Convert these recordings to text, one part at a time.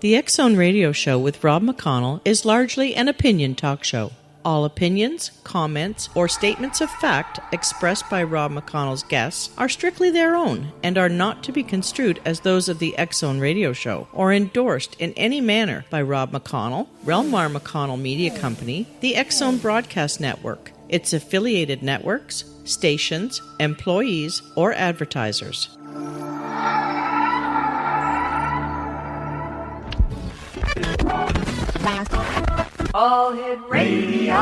The X-Zone Radio Show with Rob McConnell is largely an opinion talk show. All opinions, comments, or statements of fact expressed by Rob McConnell's guests are strictly their own and are not to be construed as those of the X-Zone Radio Show or endorsed in any manner by Rob McConnell, Relmar McConnell Media Company, the X-Zone Broadcast Network, its affiliated networks, stations, employees, or advertisers. All Hit Radio.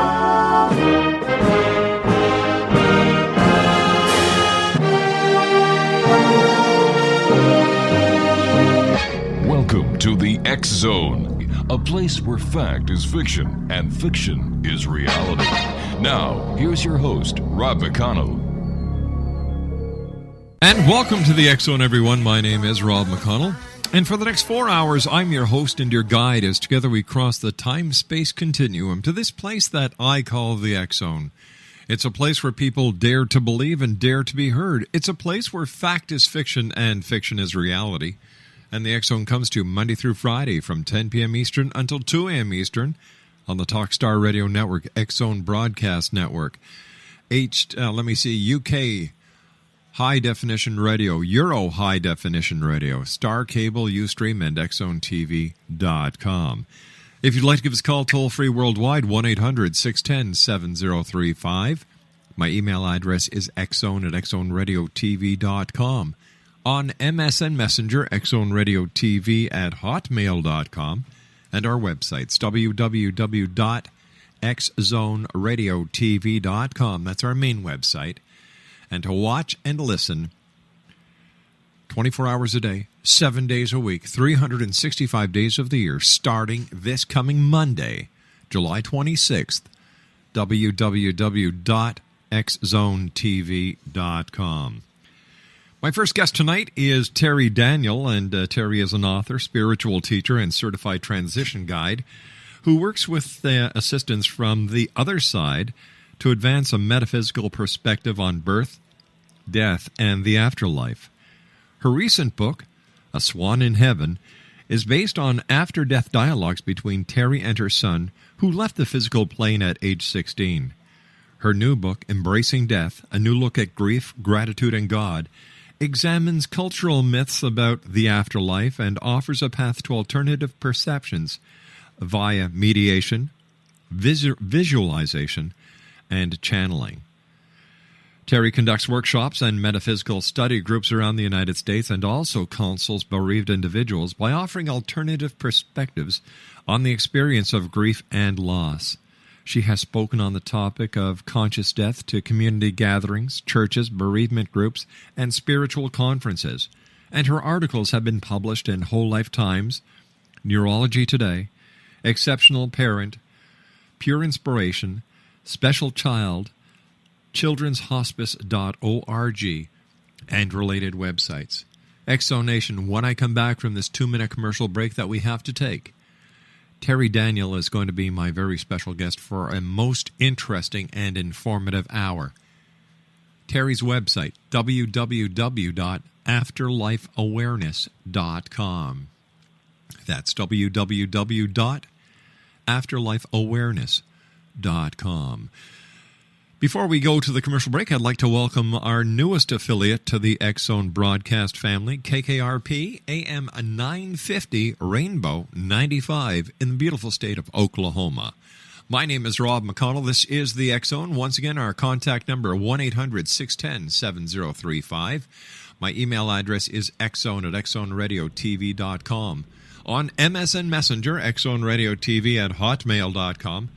Welcome to the X Zone, a place where fact is fiction and fiction is reality. Now, here's your host, Rob McConnell. And welcome to the X Zone, everyone. My name is Rob McConnell. And for the next 4 hours, I'm your host and your guide as together we cross the time-space continuum to this place that I call the X-Zone. It's a place where people dare to believe and dare to be heard. It's a place where fact is fiction and fiction is reality. And the X-Zone comes to you Monday through Friday from 10 p.m. Eastern until 2 a.m. Eastern on the TalkStar Radio Network, X-Zone Broadcast Network, UK High Definition Radio, Euro High Definition Radio, Star Cable, Ustream, and XZoneTV.com. If you'd like to give us a call toll-free worldwide, 1-800-610-7035. My email address is xzone@xzoneradiotv.com. On MSN Messenger, xzoneradiotv@hotmail.com. And our websites, www.xzoneradiotv.com. That's our main website. And to watch and listen 24 hours a day, 7 days a week, 365 days of the year, starting this coming Monday, July 26th, www.xzonetv.com. My first guest tonight is TERRI Daniel, and TERRI is an author, spiritual teacher, and certified transition guide who works with assistants from the other side to advance a metaphysical perspective on birth, death, and the afterlife. Her recent book, A Swan in Heaven, is based on after-death dialogues between TERRI and her son, who left the physical plane at age 16. Her new book, Embracing Death, A New Look at Grief, Gratitude, and God, examines cultural myths about the afterlife and offers a path to alternative perceptions via mediation, visualization, and channeling. TERRI conducts workshops and metaphysical study groups around the United States and also counsels bereaved individuals by offering alternative perspectives on the experience of grief and loss. She has spoken on the topic of conscious death to community gatherings, churches, bereavement groups, and spiritual conferences, and her articles have been published in Whole Life Times, Neurology Today, Exceptional Parent, Pure Inspiration, Special Child, childrenshospice.org, and related websites. X-Zone Nation, when I come back from this 2-minute commercial break that we have to take, TERRI Daniel is going to be my very special guest for a most interesting and informative hour. TERRI's website, www.afterlifeawareness.com. That's www.afterlifeawareness.com. Before we go to the commercial break, I'd like to welcome our newest affiliate to the X-Zone broadcast family, KKRP AM 950 Rainbow 95 in the beautiful state of Oklahoma. My name is Rob McConnell. This is the X-Zone. Once again, our contact number 1-800-610-7035. My email address is xzone@xzoneradiotv.com. On MSN Messenger, xzoneradiotv@hotmail.com.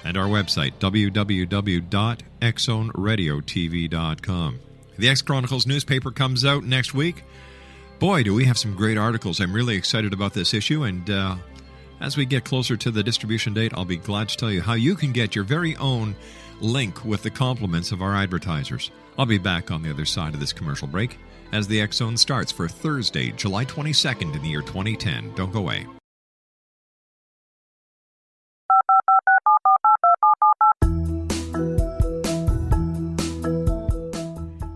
And our website, www.xzoneradiotv.com. The X-Chronicles newspaper comes out next week. Boy, do we have some great articles. I'm really excited about this issue, and as we get closer to the distribution date, I'll be glad to tell you how you can get your very own link with the compliments of our advertisers. I'll be back on the other side of this commercial break as the X-Zone starts for Thursday, July 22nd in the year 2010. Don't go away.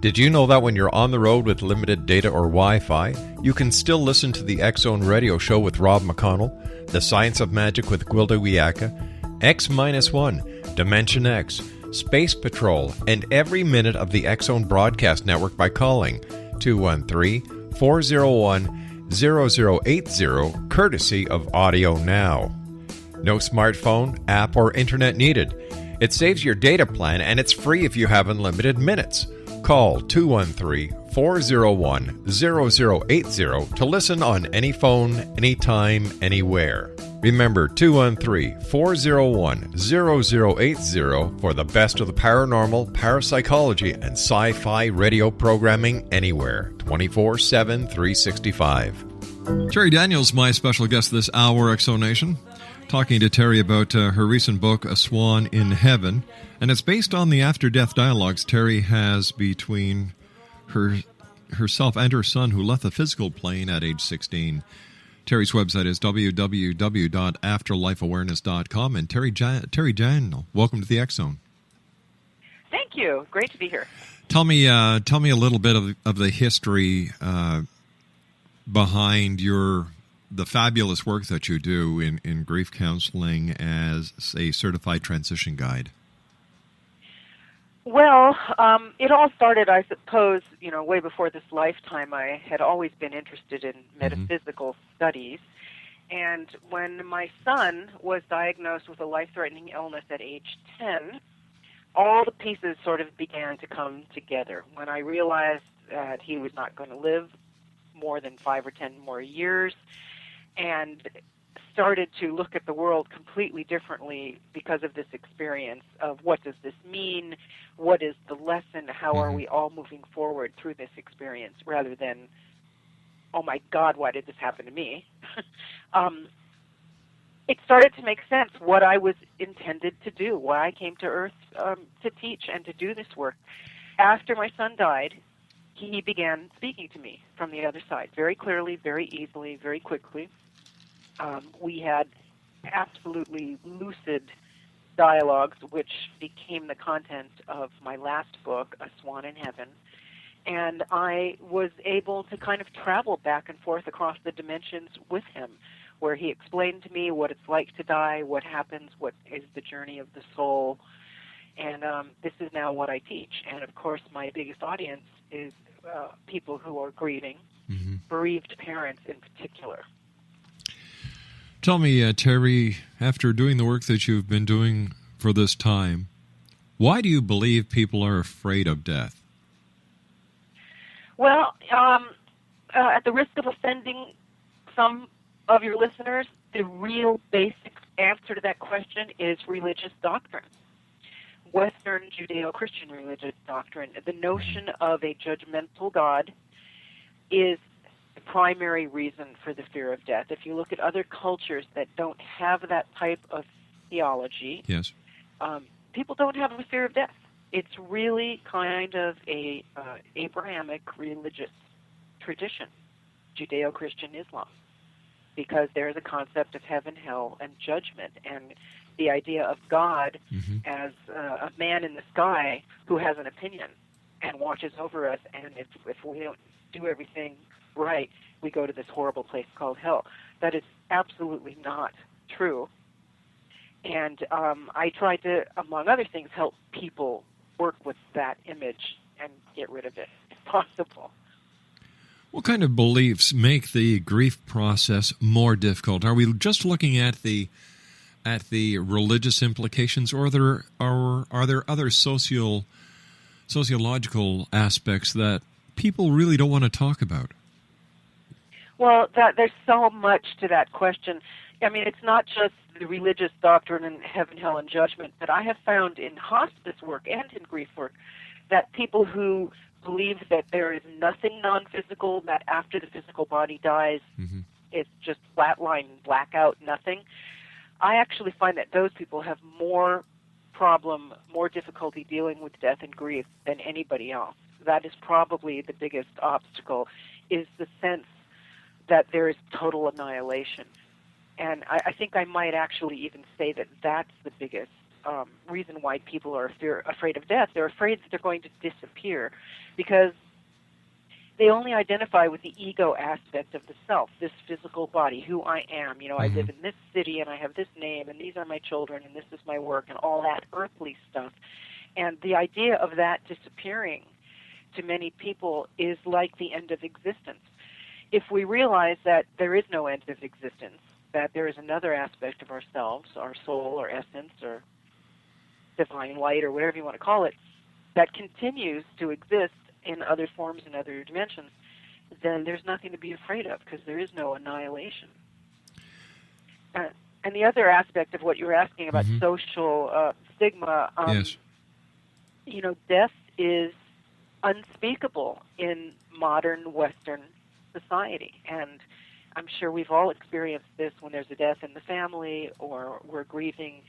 Did you know that when you're on the road with limited data or Wi-Fi, you can still listen to the X-Zone Radio Show with Rob McConnell, The Science of Magic with Gwilda Wiyaka, X-1, Dimension X, Space Patrol, and every minute of the X-Zone broadcast network by calling 213-401-0080, courtesy of Audio Now. No smartphone, app, or internet needed. It saves your data plan, and it's free if you have unlimited minutes. Call 213-401-0080 to listen on any phone, anytime, anywhere. Remember, 213-401-0080 for the best of the paranormal, parapsychology, and sci-fi radio programming anywhere, 24/7, 365. TERRI Daniels, my special guest this hour, Exonation, talking to TERRI about her recent book, A Swan in Heaven, and it's based on the after-death dialogues TERRI has between herself and her son, who left the physical plane at age 16. TERRI's website is www.afterlifeawareness.com. And TERRI Daniel, welcome to the X-Zone. Thank you. Great to be here. Tell me a little bit of the history behind the fabulous work that you do in grief counseling as a certified transition guide. Well, it all started, I suppose, way before this lifetime. I had always been interested in metaphysical studies. And when my son was diagnosed with a life-threatening illness at age 10, all the pieces sort of began to come together. When I realized that he was not going to live more than 5 or 10 more years, and started to look at the world completely differently because of this experience of what does this mean, what is the lesson, how are we all moving forward through this experience, rather than, oh my God, why did this happen to me? It started to make sense what I was intended to do, why I came to Earth to teach and to do this work. After my son died, he began speaking to me from the other side, very clearly, very easily, very quickly. We had absolutely lucid dialogues, which became the content of my last book, A Swan in Heaven. And I was able to kind of travel back and forth across the dimensions with him, where he explained to me what it's like to die, what happens, what is the journey of the soul. And this is now what I teach. And, of course, my biggest audience is people who are grieving, bereaved parents in particular. Tell me, TERRI, after doing the work that you've been doing for this time, why do you believe people are afraid of death? Well, at the risk of offending some of your listeners, the real basic answer to that question is religious doctrine. Western Judeo-Christian religious doctrine. The notion of a judgmental God is the primary reason for the fear of death. If you look at other cultures that don't have that type of theology, yes, people don't have a fear of death. It's really kind of a Abrahamic religious tradition, Judeo-Christian Islam, because there's a concept of heaven, hell, and judgment, and the idea of God as a man in the sky who has an opinion and watches over us, and if we don't do everything right, we go to this horrible place called hell. That is absolutely not true. And I try to, among other things, help people work with that image and get rid of it if possible. What kind of beliefs make the grief process more difficult? Are we just looking at the religious implications, or are there other sociological aspects that people really don't want to talk about? Well, there's so much to that question. I mean, it's not just the religious doctrine and heaven, hell, and judgment, but I have found in hospice work and in grief work that people who believe that there is nothing non-physical, that after the physical body dies, it's just flatline, blackout, nothing. I actually find that those people have more difficulty dealing with death and grief than anybody else. That is probably the biggest obstacle, is the sense that there is total annihilation. And I think I might actually even say that that's the biggest reason why people are afraid of death. They're afraid that they're going to disappear because they only identify with the ego aspect of the self, this physical body, who I am. I live in this city, and I have this name, and these are my children, and this is my work, and all that earthly stuff. And the idea of that disappearing to many people is like the end of existence. If we realize that there is no end of existence, that there is another aspect of ourselves, our soul or essence or divine light or whatever you want to call it, that continues to exist in other forms and other dimensions, then there's nothing to be afraid of because there is no annihilation. And the other aspect of what you were asking about social stigma, Yes. Death is unspeakable in modern Western society. And I'm sure we've all experienced this when there's a death in the family or we're grieving.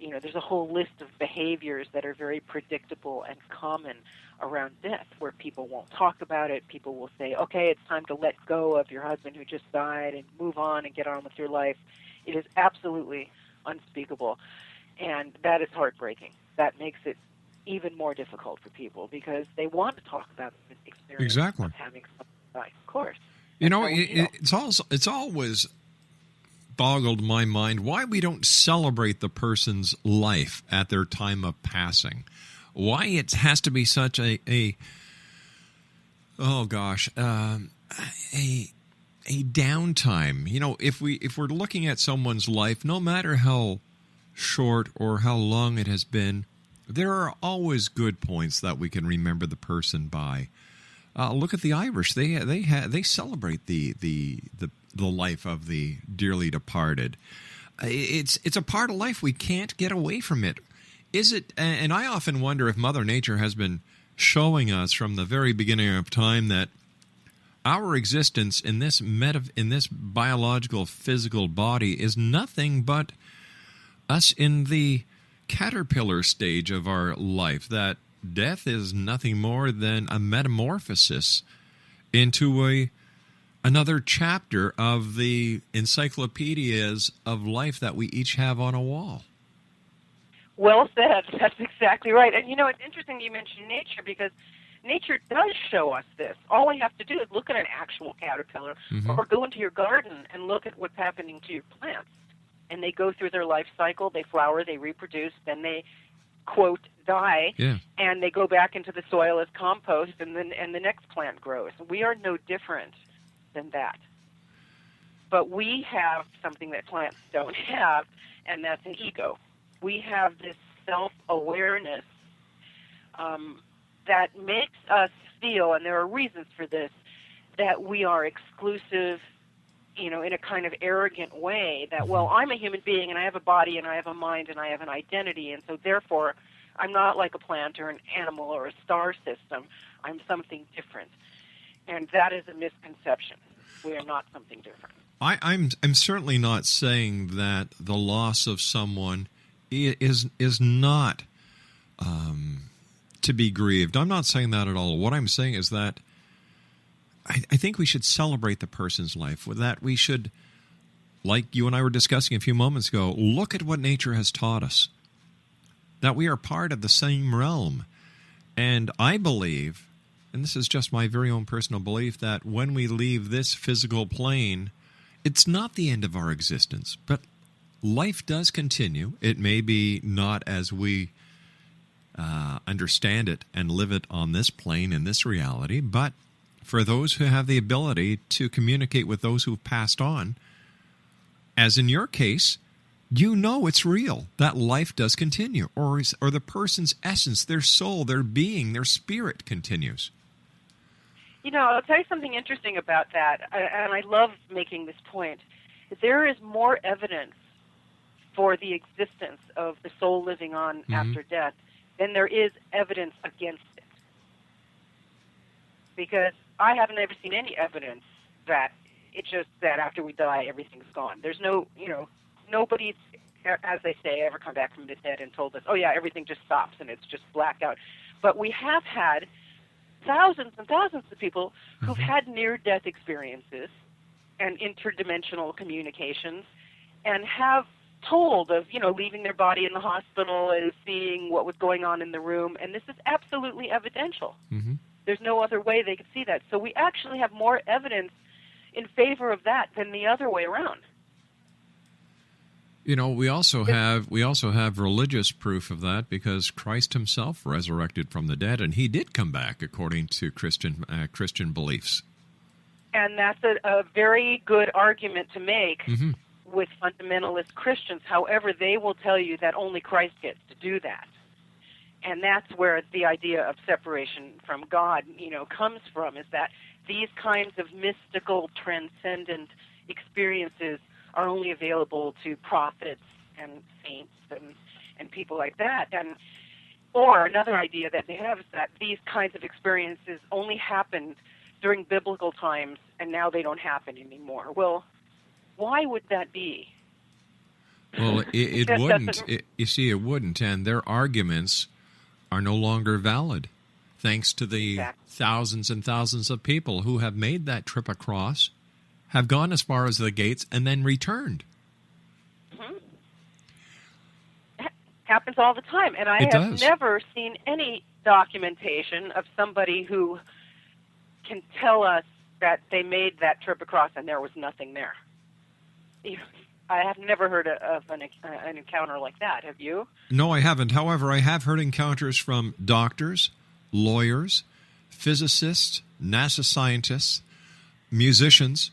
There's a whole list of behaviors that are very predictable and common around death where people won't talk about it. People will say, okay, it's time to let go of your husband who just died and move on and get on with your life. It is absolutely unspeakable. And that is heartbreaking. That makes it even more difficult for people because they want to talk about the experience of having someone die. Of course. It's always boggled my mind why we don't celebrate the person's life at their time of passing. Why it has to be such a downtime. If we're looking at someone's life, no matter how short or how long it has been, there are always good points that we can remember the person by. Look at the Irish; they celebrate the life of the dearly departed. It's a part of life. We can't get away from it. Is it? And I often wonder if Mother Nature has been showing us from the very beginning of time that our existence in this biological physical body is nothing but us in the caterpillar stage of our life, that death is nothing more than a metamorphosis into another chapter of the encyclopedias of life that we each have on a wall. Well said. That's exactly right. And it's interesting you mentioned nature because nature does show us this. All we have to do is look at an actual caterpillar or go into your garden and look at what's happening to your plants. And they go through their life cycle, they flower, they reproduce, then they, quote, die, and they go back into the soil as compost, and the next plant grows. We are no different than that. But we have something that plants don't have, and that's an ego. We have this self-awareness that makes us feel, and there are reasons for this, that we are exclusive, in a kind of arrogant way, that, well, I'm a human being, and I have a body, and I have a mind, and I have an identity, and so therefore I'm not like a plant or an animal or a star system. I'm something different. And that is a misconception. We are not something different. I'm certainly not saying that the loss of someone is not to be grieved. I'm not saying that at all. What I'm saying is that I think we should celebrate the person's life, that we should, like you and I were discussing a few moments ago, look at what nature has taught us, that we are part of the same realm. And I believe, and this is just my very own personal belief, that when we leave this physical plane, it's not the end of our existence, but life does continue. It may be not as we understand it and live it on this plane in this reality, but for those who have the ability to communicate with those who've passed on, as in your case, it's real, that life does continue, or the person's essence, their soul, their being, their spirit continues. I'll tell you something interesting about that, and I love making this point. There is more evidence for the existence of the soul living on after death than there is evidence against it. Because I haven't ever seen any evidence that it's just that after we die, everything's gone. There's nobody's, as they say, ever come back from the dead and told us, oh yeah, everything just stops and it's just blackout. But we have had thousands and thousands of people who've had near-death experiences and interdimensional communications and have told of, leaving their body in the hospital and seeing what was going on in the room, and this is absolutely evidential. Mm-hmm. There's no other way they could see that. So we actually have more evidence in favor of that than the other way around. We also have religious proof of that, because Christ himself resurrected from the dead, and he did come back according to Christian beliefs. And that's a very good argument to make Mm-hmm. with fundamentalist Christians. However, they will tell you that only Christ gets to do that. And that's where the idea of separation from God, comes from, is that these kinds of mystical, transcendent experiences are only available to prophets and saints and people like that. Or another idea that they have is that these kinds of experiences only happened during biblical times, and now they don't happen anymore. Well, why would that be? Well, it wouldn't. You see, it wouldn't, and their arguments are no longer valid, thanks to the thousands and thousands of people who have made that trip across, have gone as far as the gates, and then returned. Mm-hmm. That happens all the time, and I have never seen any documentation of somebody who can tell us that they made that trip across and there was nothing there. I have never heard of an encounter like that. Have you? No, I haven't. However, I have heard encounters from doctors, lawyers, physicists, NASA scientists, musicians,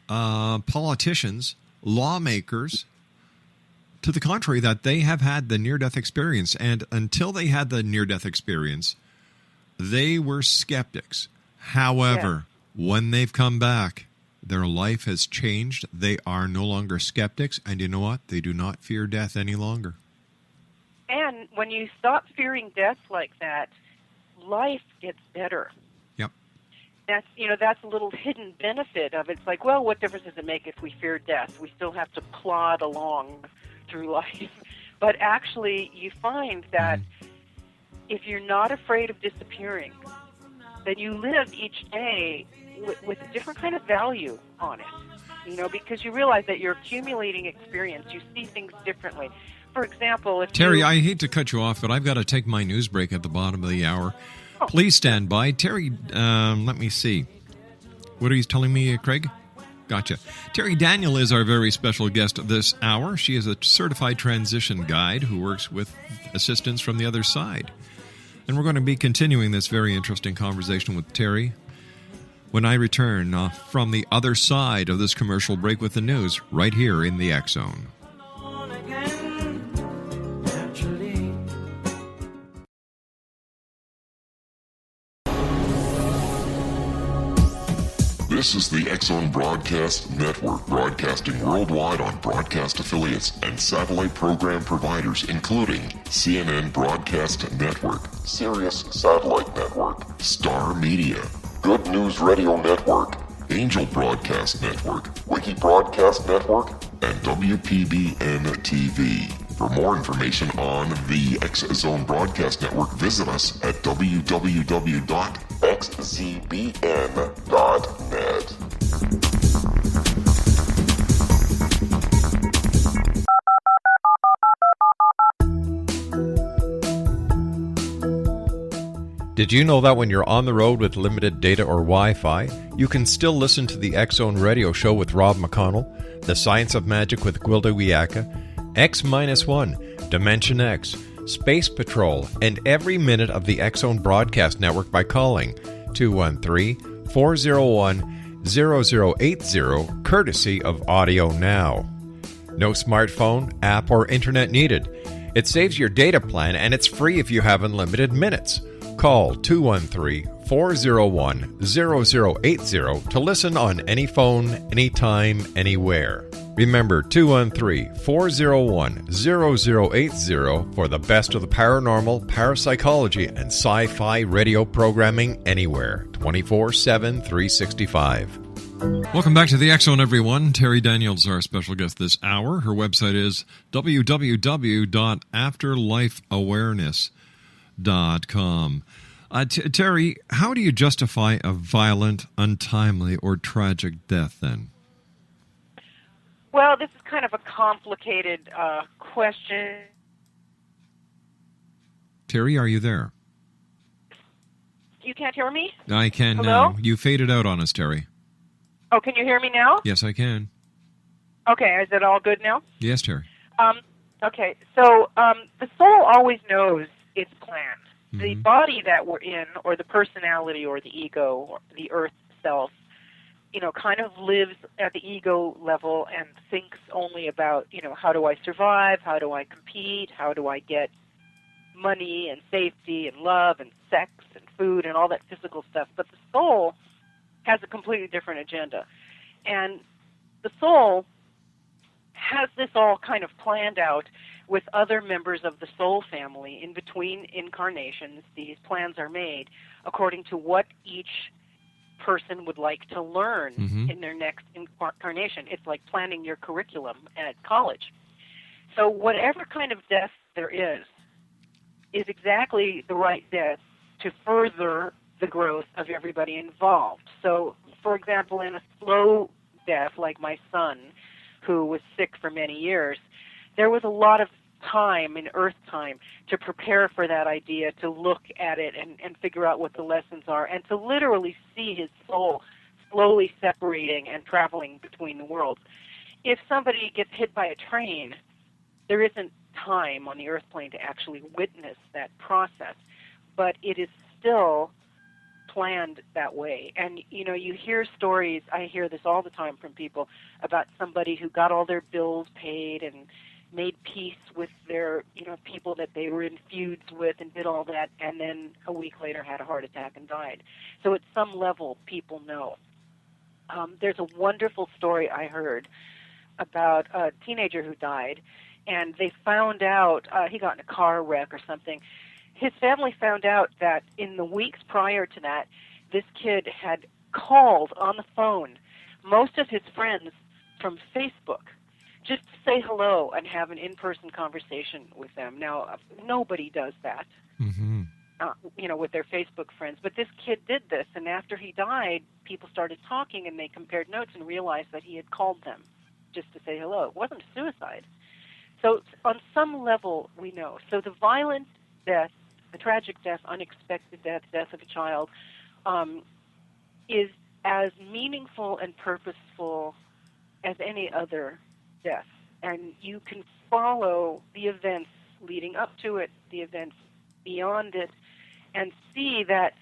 politicians, lawmakers, to the contrary, that they have had the near-death experience. And until they had the near-death experience, they were skeptics. However, when they've come back, their life has changed. They are no longer skeptics. And you know what? They do not fear death any longer. And when you stop fearing death like that, life gets better. Yep. That's a little hidden benefit of it. It's like, well, what difference does it make if we fear death? We still have to plod along through life. But actually, you find that if you're not afraid of disappearing, then you live each day with a different kind of value on it, because you realize that you're accumulating experience. You see things differently. For example, if Terry, I hate to cut you off, but I've got to take my news break at the bottom of the hour. Oh. Please stand by. Terry, let me see. What are you telling me, Craig? Gotcha. Terri Daniel is our very special guest this hour. She is a certified transition guide who works with assistants from the other side. And we're going to be continuing this very interesting conversation with Terry when I return from the other side of this commercial break with the news right here in the X Zone. This is the X Zone Broadcast Network, broadcasting worldwide on broadcast affiliates and satellite program providers, including CNN Broadcast Network, Sirius Satellite Network, Star Media, Good News Radio Network, Angel Broadcast Network, Wiki Broadcast Network, and WPBN TV. For more information on the X Zone Broadcast Network, visit us at www.xzbn.net. Did you know that when you're on the road with limited data or Wi-Fi, you can still listen to the X Zone Radio Show with Rob McConnell, The Science of Magic with Gwilda Wiyaka, X-1, Dimension X, Space Patrol, and every minute of the X Zone Broadcast Network by calling 213-401-0080, courtesy of Audio Now. No smartphone, app, or internet needed. It saves your data plan, and it's free if you have unlimited minutes. Call 213-401-0080 to listen on any phone, anytime, anywhere. Remember, 213-401-0080 for the best of the paranormal, parapsychology, and sci-fi radio programming anywhere, 24/7, 365. Welcome back to the X Zone, everyone. Terri Daniel is our special guest this hour. Her website is www.afterlifeawareness.com. Terry, how do you justify a violent, untimely, or tragic death then? Well, this is kind of a complicated question. Terry, are you there? You can't hear me? I can Hello? now. You faded out on us, Terry. Oh, can you hear me now? Yes, I can. Okay, is it all good now? Yes, Terry. Okay, so the soul always knows its plan. Mm-hmm. The body that we're in, or the personality, or the ego, or the earth self, kind of lives at the ego level and thinks only about, how do I survive, how do I compete, how do I get money and safety and love and sex and food and all that physical stuff. But the soul has a completely different agenda. And the soul has this all kind of planned out with other members of the soul family. In between incarnations, these plans are made according to what each person would like to learn in their next incarnation. It's like planning your curriculum at college. So whatever kind of death there is exactly the right death to further the growth of everybody involved. So, for example, in a slow death, like my son, who was sick for many years, there was a lot of time in Earth time to prepare for that idea, to look at it and figure out what the lessons are, and to literally see his soul slowly separating and traveling between the worlds. If somebody gets hit by a train, there isn't time on the Earth plane to actually witness that process, but it is still planned that way. And, you hear stories, I hear this all the time from people, about somebody who got all their bills paid and made peace with their, people that they were in feuds with and did all that, and then a week later had a heart attack and died. So at some level, people know. There's a wonderful story I heard about a teenager who died, and they found out, he got in a car wreck or something. His family found out that in the weeks prior to that, this kid had called on the phone most of his friends from Facebook just to say hello and have an in-person conversation with them. Now, nobody does that, with their Facebook friends. But this kid did this, and after he died, people started talking, and they compared notes and realized that he had called them just to say hello. It wasn't a suicide. So on some level, we know. So the violent death, the tragic death, unexpected death, death of a child, is as meaningful and purposeful as any other death. And you can follow the events leading up to it, the events beyond it, and see that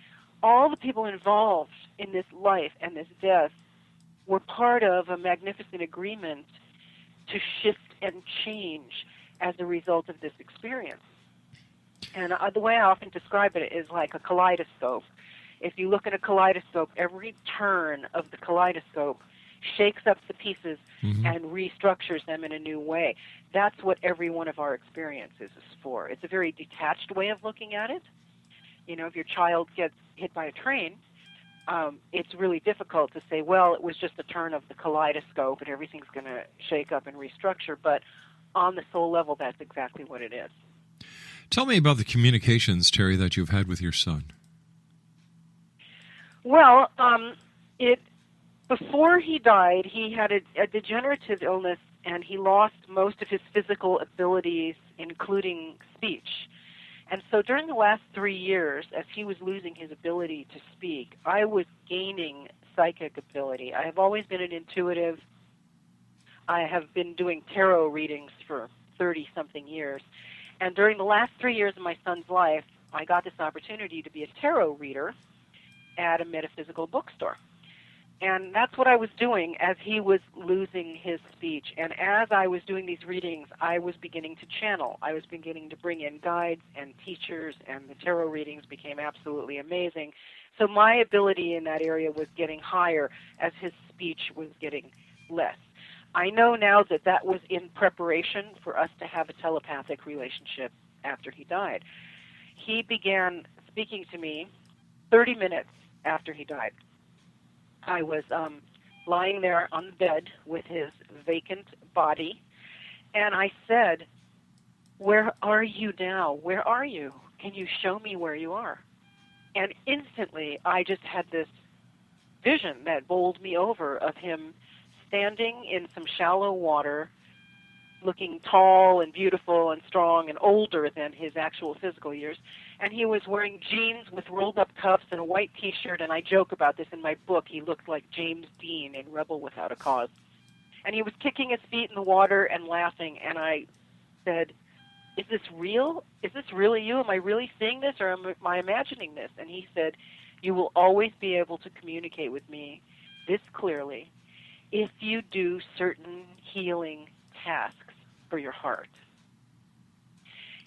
all the people involved in this life and this death were part of a magnificent agreement to shift and change as a result of this experience. And the way I often describe it is like a kaleidoscope. If you look at a kaleidoscope, every turn of the kaleidoscope shakes up the pieces and restructures them in a new way. That's what every one of our experiences is for. It's a very detached way of looking at it. If your child gets hit by a train, it's really difficult to say, well, it was just a turn of the kaleidoscope and everything's going to shake up and restructure. But on the soul level, that's exactly what it is. Tell me about the communications, Terry, that you've had with your son. Well, before he died, he had a degenerative illness, and he lost most of his physical abilities, including speech. And so during the last 3 years, as he was losing his ability to speak, I was gaining psychic ability. I have always been an intuitive. I have been doing tarot readings for 30-something years. And during the last 3 years of my son's life, I got this opportunity to be a tarot reader at a metaphysical bookstore. And that's what I was doing as he was losing his speech. And as I was doing these readings, I was beginning to channel. I was beginning to bring in guides and teachers, and the tarot readings became absolutely amazing. So my ability in that area was getting higher as his speech was getting less. I know now that that was in preparation for us to have a telepathic relationship after he died. He began speaking to me 30 minutes after he died. I was lying there on the bed with his vacant body, and I said, "Where are you now? Where are you? Can you show me where you are?" And instantly, I just had this vision that bowled me over of him standing in some shallow water, looking tall and beautiful and strong and older than his actual physical years. And he was wearing jeans with rolled-up cuffs and a white T-shirt, and I joke about this in my book. He looked like James Dean in Rebel Without a Cause. And he was kicking his feet in the water and laughing, and I said, is this real? Is this really you? Am I really seeing this, or am I imagining this? And he said, you will always be able to communicate with me this clearly if you do certain healing tasks for your heart.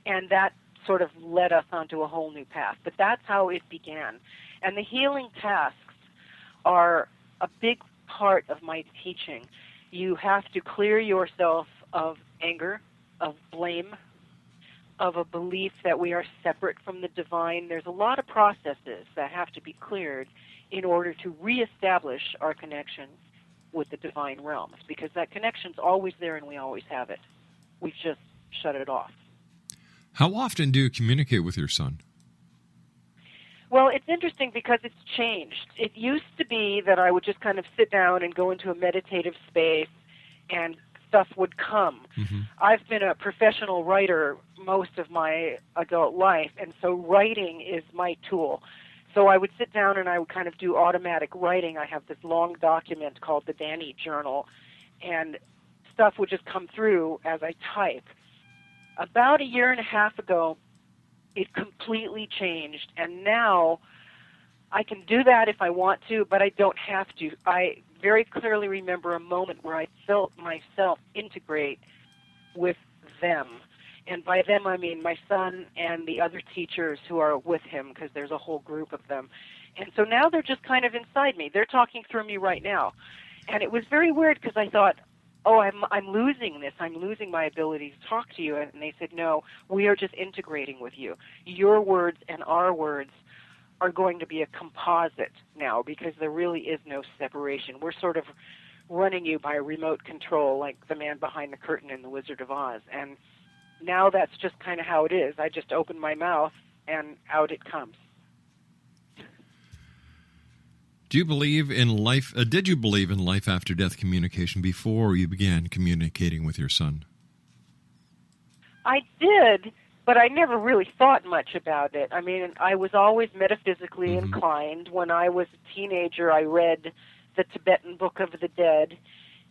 And that sort of led us onto a whole new path. But that's how it began. And the healing tasks are a big part of my teaching. You have to clear yourself of anger, of blame, of a belief that we are separate from the divine. There's a lot of processes that have to be cleared in order to reestablish our connection with the divine realms, because that connection's always there and we always have it. We've just shut it off. How often do you communicate with your son? Well, it's interesting because it's changed. It used to be that I would just kind of sit down and go into a meditative space and stuff would come. Mm-hmm. I've been a professional writer most of my adult life, and so writing is my tool. So I would sit down and I would kind of do automatic writing. I have this long document called the Danny Journal, and stuff would just come through as I type. About a year and a half ago, it completely changed, and now I can do that if I want to, but I don't have to. I very clearly remember a moment where I felt myself integrate with them. And by them, I mean my son and the other teachers who are with him, because there's a whole group of them. And so now they're just kind of inside me. They're talking through me right now. And it was very weird because I thought, oh, I'm losing this. I'm losing my ability to talk to you. And they said, no, we are just integrating with you. Your words and our words are going to be a composite now, because there really is no separation. We're sort of running you by a remote control, like the man behind the curtain in The Wizard of Oz. And now that's just kind of how it is. I just open my mouth and out it comes. Do you believe in life? Did you believe in life after death communication before you began communicating with your son? I did, but I never really thought much about it. I mean, I was always metaphysically inclined. When I was a teenager, I read the Tibetan Book of the Dead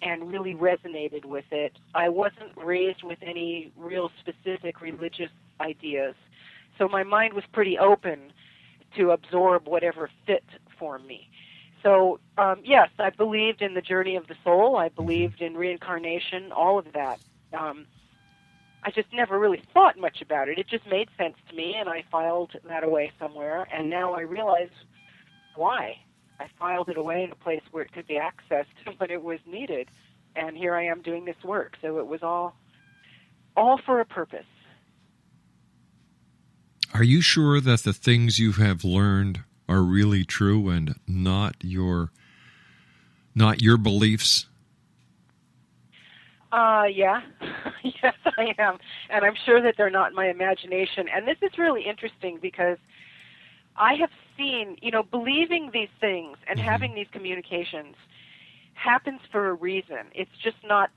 and really resonated with it. I wasn't raised with any real specific religious ideas, so my mind was pretty open to absorb whatever fit for me. So, yes, I believed in the journey of the soul. I believed in reincarnation, all of that. I just never really thought much about it. It just made sense to me, and I filed that away somewhere, and now I realize why. I filed it away in a place where it could be accessed when it was needed, and here I am doing this work. So it was all for a purpose. Are you sure that the things you have learned are really true and not your beliefs? Yeah. Yes, I am. And I'm sure that they're not my imagination. And this is really interesting because I have seen, believing these things and having these communications happens for a reason. It's just not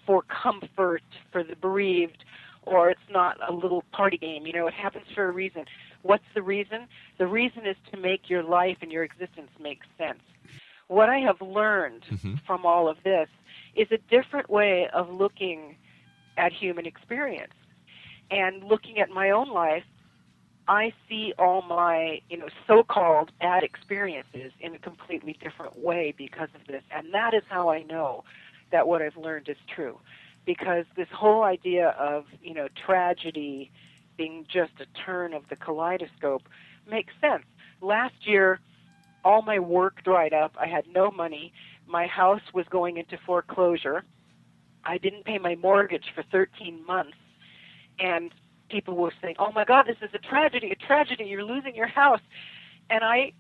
for comfort for the bereaved, or it's not a little party game. It happens for a reason. What's the reason? The reason is to make your life and your existence make sense. What I have learned from all of this is a different way of looking at human experience. And looking at my own life, I see all my, so-called bad experiences in a completely different way because of this. And that is how I know that what I've learned is true. Because this whole idea of, tragedy being just a turn of the kaleidoscope makes sense. Last year, all my work dried up. I had no money. My house was going into foreclosure. I didn't pay my mortgage for 13 months. And people were saying, oh, my God, this is a tragedy, you're losing your house. And I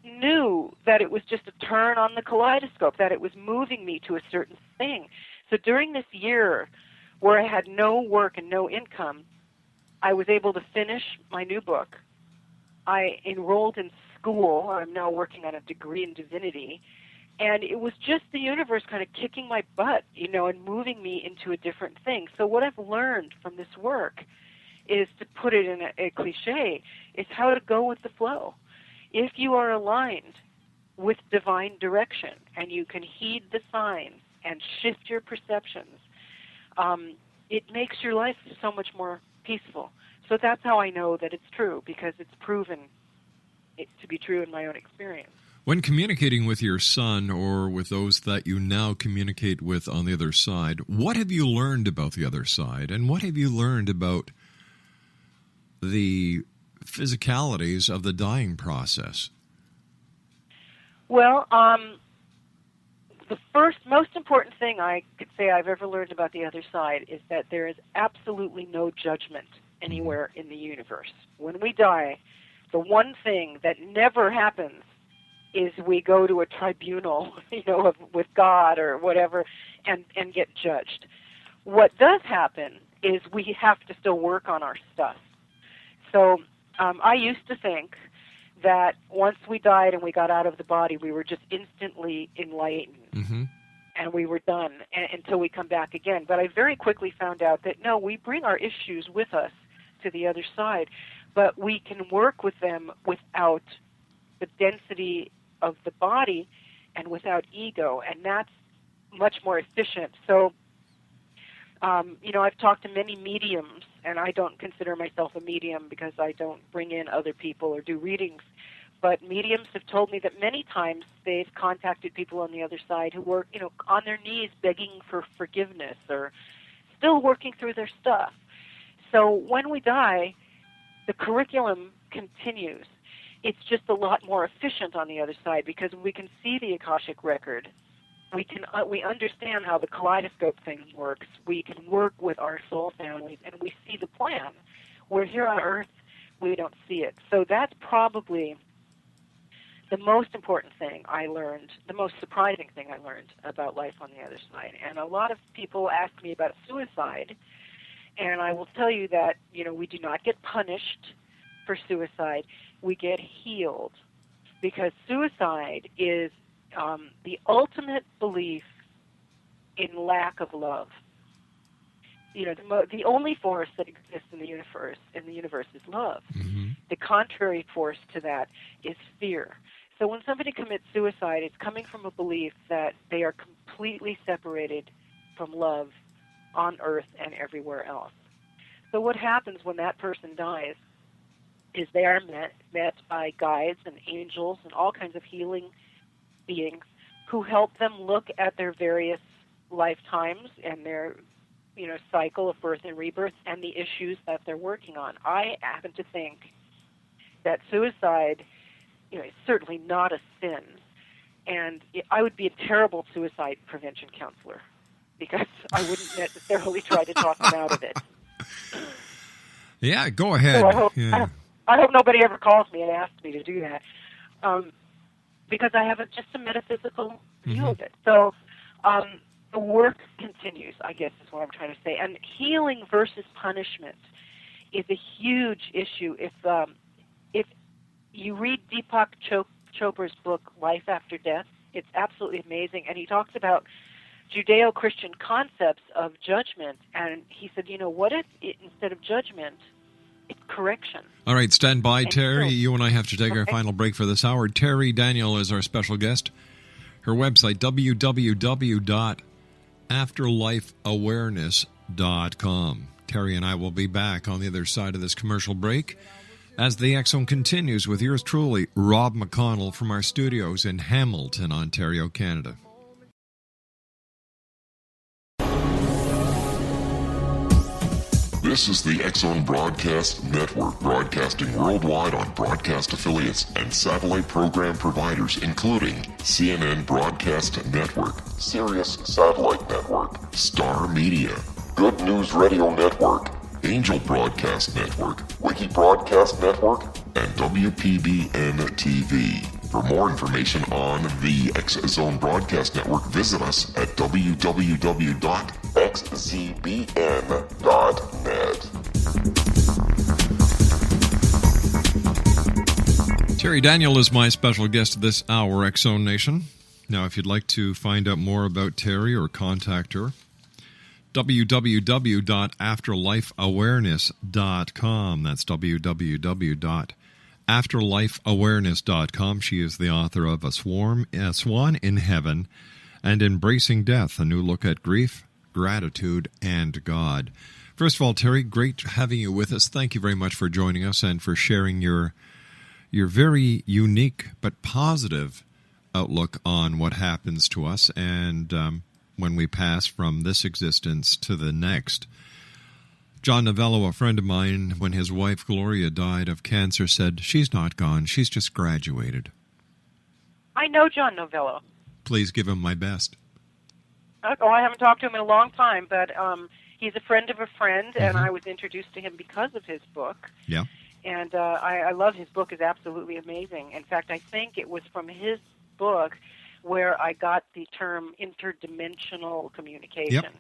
knew that it was just a turn on the kaleidoscope, that it was moving me to a certain thing. So during this year where I had no work and no income, I was able to finish my new book. I enrolled in school. I'm now working on a degree in divinity. And it was just the universe kind of kicking my butt, and moving me into a different thing. So what I've learned from this work is, to put it in a cliche, is how to go with the flow. If you are aligned with divine direction and you can heed the signs and shift your perceptions, it makes your life so much more peaceful. So that's how I know that it's true, because it's proven it to be true in my own experience. When communicating with your son or with those that you now communicate with on the other side, what have you learned about the other side, and what have you learned about the physicalities of the dying process? Well, the first most important thing I could say I've ever learned about the other side is that there is absolutely no judgment anywhere in the universe. When we die, the one thing that never happens is we go to a tribunal, with God or whatever, and get judged. What does happen is we have to still work on our stuff. So I used to think that once we died and we got out of the body, we were just instantly enlightened, and we were done until we come back again. But I very quickly found out that, no, we bring our issues with us to the other side, but we can work with them without the density of the body and without ego, and that's much more efficient. So, I've talked to many mediums, and I don't consider myself a medium because I don't bring in other people or do readings, but mediums have told me that many times they've contacted people on the other side who were, on their knees begging for forgiveness or still working through their stuff. So when we die, the curriculum continues. It's just a lot more efficient on the other side, because we can see the Akashic record. We understand how the kaleidoscope thing works. We can work with our soul families, and we see the plan. Where here on Earth, we don't see it. So that's probably the most important thing I learned, the most surprising thing I learned about life on the other side. And a lot of people ask me about suicide, and I will tell you that, we do not get punished for suicide. We get healed, because suicide is the ultimate belief in lack of love. The only force that exists in the universe is love. The contrary force to that is fear. So when somebody commits suicide, it's coming from a belief that they are completely separated from love on Earth and everywhere else. So what happens when that person dies is they are met by guides and angels and all kinds of healing beings who help them look at their various lifetimes and their cycle of birth and rebirth and the issues that they're working on. I happen to think that suicide is certainly not a sin, and I would be a terrible suicide prevention counselor, because I wouldn't necessarily try to talk them out of it. Yeah, go ahead. So I hope nobody ever calls me and asks me to do that, because I have just a metaphysical view of it. So the work continues, I guess is what I'm trying to say. And healing versus punishment is a huge issue. If you read Deepak Chopra's book, Life After Death, it's absolutely amazing. And he talks about Judeo-Christian concepts of judgment. And he said, what if instead of judgment, it's correction? All right, stand by, Terry. You and I have to take our final break for this hour. TERRI Daniel is our special guest. Her website, www.afterlifeawareness.com. Terry and I will be back on the other side of this commercial break as the X-Zone continues with yours truly, Rob McConnell, from our studios in Hamilton, Ontario, Canada. This is the X-Zone Broadcast Network, broadcasting worldwide on broadcast affiliates and satellite program providers, including CNN Broadcast Network, Sirius Satellite Network, Star Media, Good News Radio Network, Angel Broadcast Network, Wiki Broadcast Network, and WPBN TV. For more information on the X-Zone Broadcast Network, visit us at www.xzbn.net. Terry Daniel is my special guest this hour, X-Zone Nation. Now, if you'd like to find out more about TERRI or contact her, www.afterlifeawareness.com. That's www.afterlifeawareness.com. She is the author of A Swan in Heaven and Embracing Death, a new look at grief, gratitude, and God. First of all, TERRI, great having you with us. Thank you very much for joining us and for sharing your very unique but positive outlook on what happens to us and when we pass from this existence to the next. John Novello, a friend of mine, when his wife Gloria died of cancer, said, "She's not gone, she's just graduated." I know John Novello. Please give him my best. Oh, I haven't talked to him in a long time, but he's a friend of a friend, and I was introduced to him because of his book. Yeah. And I love his book. Is absolutely amazing. In fact, I think it was from his book where I got the term interdimensional communication. Yep.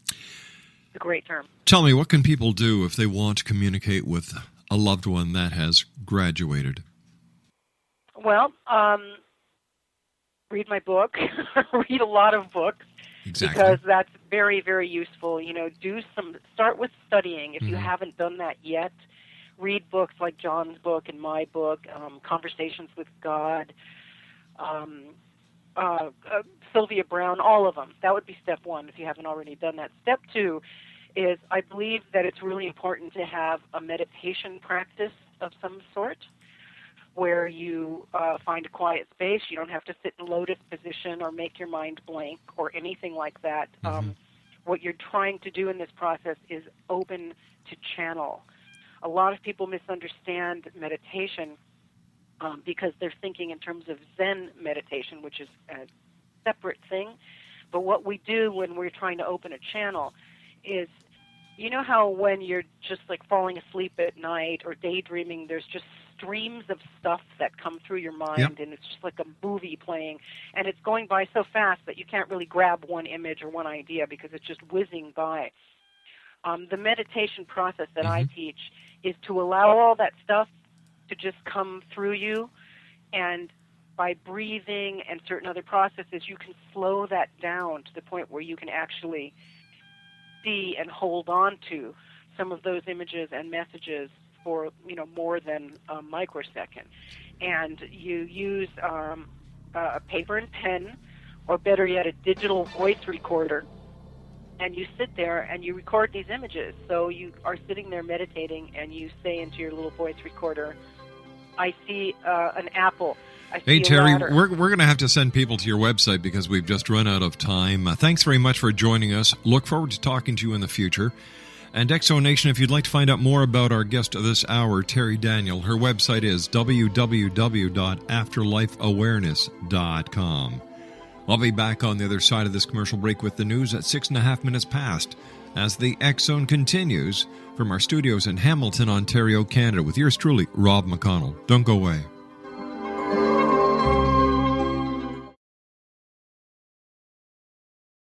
It's a great term. Tell me, what can people do if they want to communicate with a loved one that has graduated? Well, read my book. Read a lot of books. Exactly. Because that's very, very useful. Start with studying. If you haven't done that yet, read books like John's book and my book, Conversations with God, Sylvia Brown, all of them. That would be step one if you haven't already done that. Step two is I believe that it's really important to have a meditation practice of some sort where you find a quiet space. You don't have to sit in lotus position or make your mind blank or anything like that. What you're trying to do in this process is open to channel. A lot of people misunderstand meditation because they're thinking in terms of Zen meditation, which is a separate thing. But what we do when we're trying to open a channel is, you know how when you're just like falling asleep at night or daydreaming, there's just streams of stuff that come through your mind, and it's just like a movie playing, and it's going by so fast that you can't really grab one image or one idea because it's just whizzing by. The meditation process that I teach is to allow all that stuff to just come through you, and by breathing and certain other processes, you can slow that down to the point where you can actually see and hold on to some of those images and messages for more than a microsecond. And you use a paper and pen, or better yet, a digital voice recorder, and you sit there and you record these images. So you are sitting there meditating, and you say into your little voice recorder, "I see an apple. I see Hey, a TERRI, ladder." we're going to have to send people to your website because we've just run out of time. Thanks very much for joining us. Look forward to talking to you in the future. And Exonation, if you'd like to find out more about our guest of this hour, TERRI Daniel, her website is www.afterlifeawareness.com. I'll be back on the other side of this commercial break with the news at 6.5 minutes past as the X Zone continues from our studios in Hamilton, Ontario, Canada, with yours truly, Rob McConnell. Don't go away.